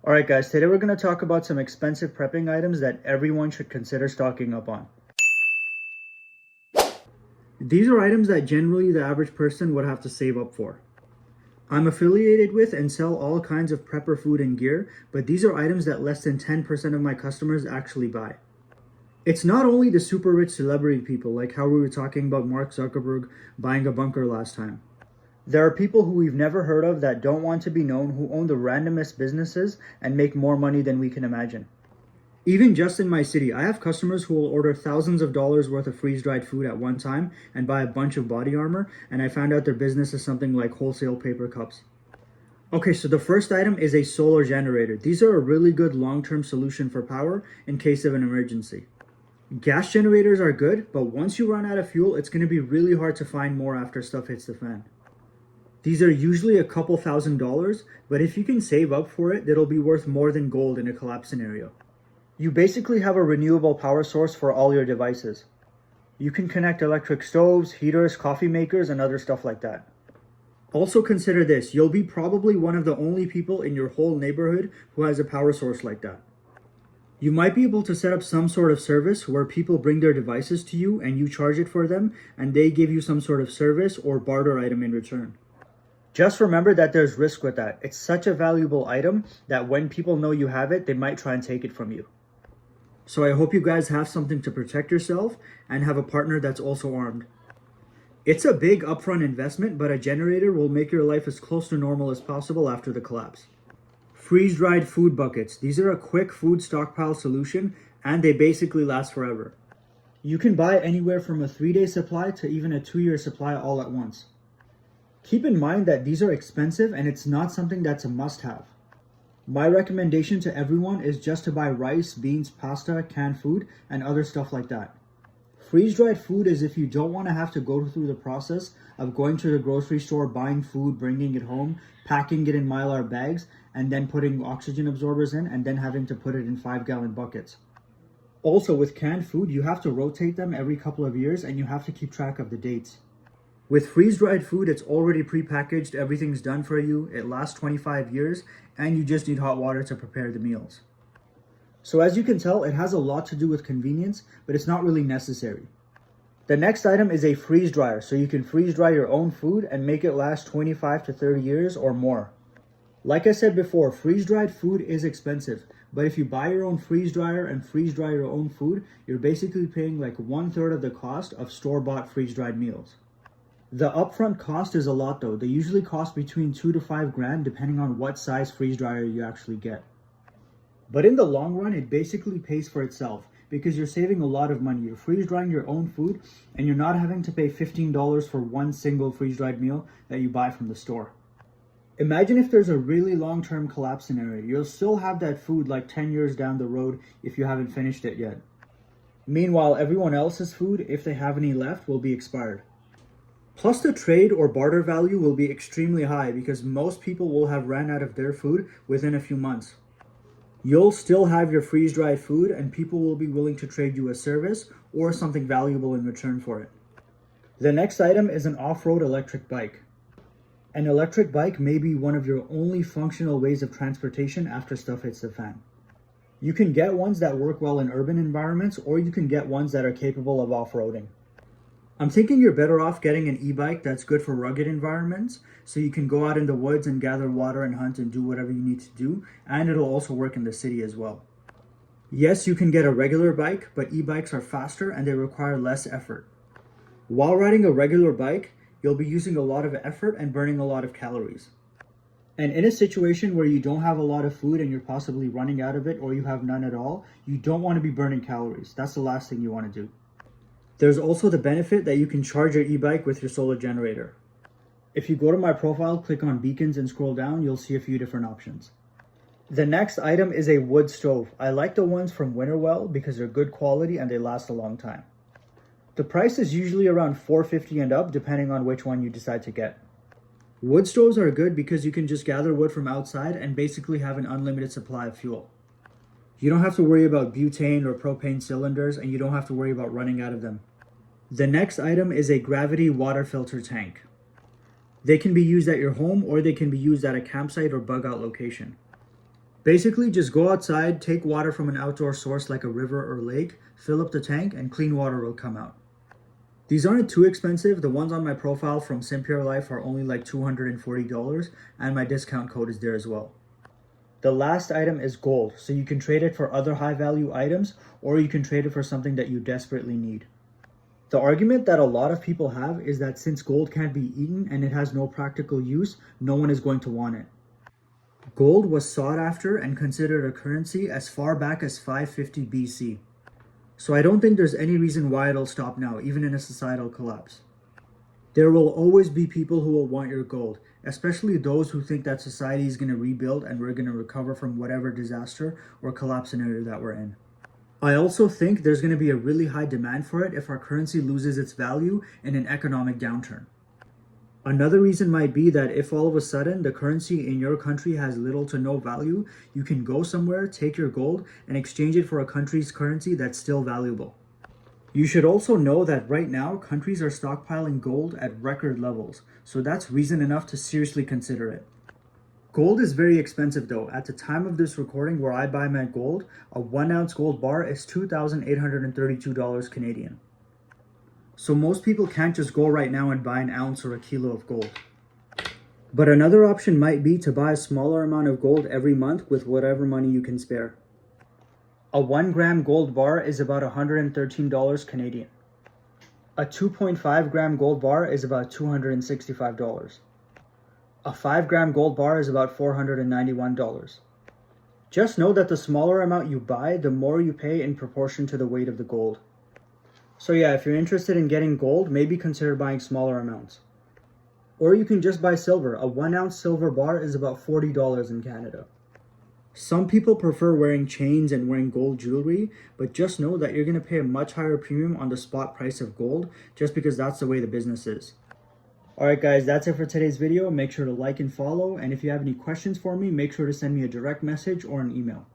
Alright guys, today we're going to talk about some expensive prepping items that everyone should consider stocking up on. These are items that generally the average person would have to save up for. I'm affiliated with and sell all kinds of prepper food and gear, but these are items that less than 10% of my customers actually buy. It's not only the super rich celebrity people, like how we were talking about Mark Zuckerberg buying a bunker last time. There are people who we've never heard of that don't want to be known, who own the randomest businesses and make more money than we can imagine. Even just in my city, I have customers who will order thousands of dollars worth of freeze-dried food at one time and buy a bunch of body armor, and I found out their business is something like wholesale paper cups. Okay, so the first item is a solar generator. These are a really good long-term solution for power in case of an emergency. Gas generators are good, but once you run out of fuel, it's going to be really hard to find more after stuff hits the fan. These are usually a couple $1,000s, but if you can save up for it, it'll be worth more than gold in a collapse scenario. You basically have a renewable power source for all your devices. You can connect electric stoves, heaters, coffee makers, and other stuff like that. Also consider this, you'll be probably one of the only people in your whole neighborhood who has a power source like that. You might be able to set up some sort of service where people bring their devices to you and you charge it for them, and they give you some sort of service or barter item in return. Just remember that there's risk with that. It's such a valuable item that when people know you have it, they might try and take it from you. So I hope you guys have something to protect yourself and have a partner that's also armed. It's a big upfront investment, but a generator will make your life as close to normal as possible after the collapse. Freeze-dried food buckets. These are a quick food stockpile solution and they basically last forever. You can buy anywhere from a 3-day supply to even a 2-year supply all at once. Keep in mind that these are expensive and it's not something that's a must-have. My recommendation to everyone is just to buy rice, beans, pasta, canned food, and other stuff like that. Freeze-dried food is if you don't want to have to go through the process of going to the grocery store, buying food, bringing it home, packing it in Mylar bags, and then putting oxygen absorbers in, and then having to put it in 5-gallon buckets. Also, with canned food, you have to rotate them every couple of years and you have to keep track of the dates. With freeze-dried food, it's already pre-packaged, everything's done for you, it lasts 25 years, and you just need hot water to prepare the meals. So as you can tell, it has a lot to do with convenience, but it's not really necessary. The next item is a freeze dryer, so you can freeze dry your own food and make it last 25 to 30 years or more. Like I said before, freeze-dried food is expensive, but if you buy your own freeze dryer and freeze dry your own food, you're basically paying like 1/3 of the cost of store-bought freeze-dried meals. The upfront cost is a lot though. They usually cost between 2 to 5 grand depending on what size freeze dryer you actually get. But in the long run, it basically pays for itself because you're saving a lot of money. You're freeze drying your own food and you're not having to pay $15 for one single freeze dried meal that you buy from the store. Imagine if there's a really long-term collapse scenario. You'll still have that food like 10 years down the road if you haven't finished it yet. Meanwhile, everyone else's food, if they have any left, will be expired. Plus the trade or barter value will be extremely high because most people will have ran out of their food within a few months. You'll still have your freeze-dried food and people will be willing to trade you a service or something valuable in return for it. The next item is an off-road electric bike. An electric bike may be one of your only functional ways of transportation after stuff hits the fan. You can get ones that work well in urban environments or you can get ones that are capable of off-roading. I'm thinking you're better off getting an e-bike that's good for rugged environments, so you can go out in the woods and gather water and hunt and do whatever you need to do, and it'll also work in the city as well. Yes, you can get a regular bike, but e-bikes are faster and they require less effort. While riding a regular bike, you'll be using a lot of effort and burning a lot of calories. And in a situation where you don't have a lot of food and you're possibly running out of it or you have none at all, you don't want to be burning calories. That's the last thing you want to do. There's also the benefit that you can charge your e-bike with your solar generator. If you go to my profile, click on beacons and scroll down, you'll see a few different options. The next item is a wood stove. I like the ones from Winterwell because they're good quality and they last a long time. The price is usually around $4.50 and up depending on which one you decide to get. Wood stoves are good because you can just gather wood from outside and basically have an unlimited supply of fuel. You don't have to worry about butane or propane cylinders and you don't have to worry about running out of them. The next item is a gravity water filter tank. They can be used at your home or they can be used at a campsite or bug out location. Basically, just go outside, take water from an outdoor source like a river or lake, fill up the tank, and clean water will come out. These aren't too expensive. The ones on my profile from Simpure Life are only like $240, and my discount code is there as well. The last item is gold, so you can trade it for other high value items, or you can trade it for something that you desperately need. The argument that a lot of people have is that since gold can't be eaten and it has no practical use, no one is going to want it. Gold was sought after and considered a currency as far back as 550 BC. So I don't think there's any reason why it'll stop now, even in a societal collapse. There will always be people who will want your gold, especially those who think that society is going to rebuild and we're going to recover from whatever disaster or collapse scenario that we're in. I also think there's going to be a really high demand for it if our currency loses its value in an economic downturn. Another reason might be that if all of a sudden the currency in your country has little to no value, you can go somewhere, take your gold, and exchange it for a country's currency that's still valuable. You should also know that right now, countries are stockpiling gold at record levels, so that's reason enough to seriously consider it. Gold is very expensive though. At the time of this recording where I buy my gold, a 1 ounce gold bar is $2,832 Canadian. So most people can't just go right now and buy an ounce or a kilo of gold. But another option might be to buy a smaller amount of gold every month with whatever money you can spare. A 1 gram gold bar is about $113 Canadian. A 2.5 gram gold bar is about $265. A 5 gram gold bar is about $491. Just know that the smaller amount you buy, the more you pay in proportion to the weight of the gold. So yeah, if you're interested in getting gold, maybe consider buying smaller amounts. Or you can just buy silver. A 1 ounce silver bar is about $40 in Canada. Some people prefer wearing chains and wearing gold jewelry, but just know that you're going to pay a much higher premium on the spot price of gold just because that's the way the business is. Alright guys, that's it for today's video. Make sure to like and follow, and if you have any questions for me, make sure to send me a direct message or an email.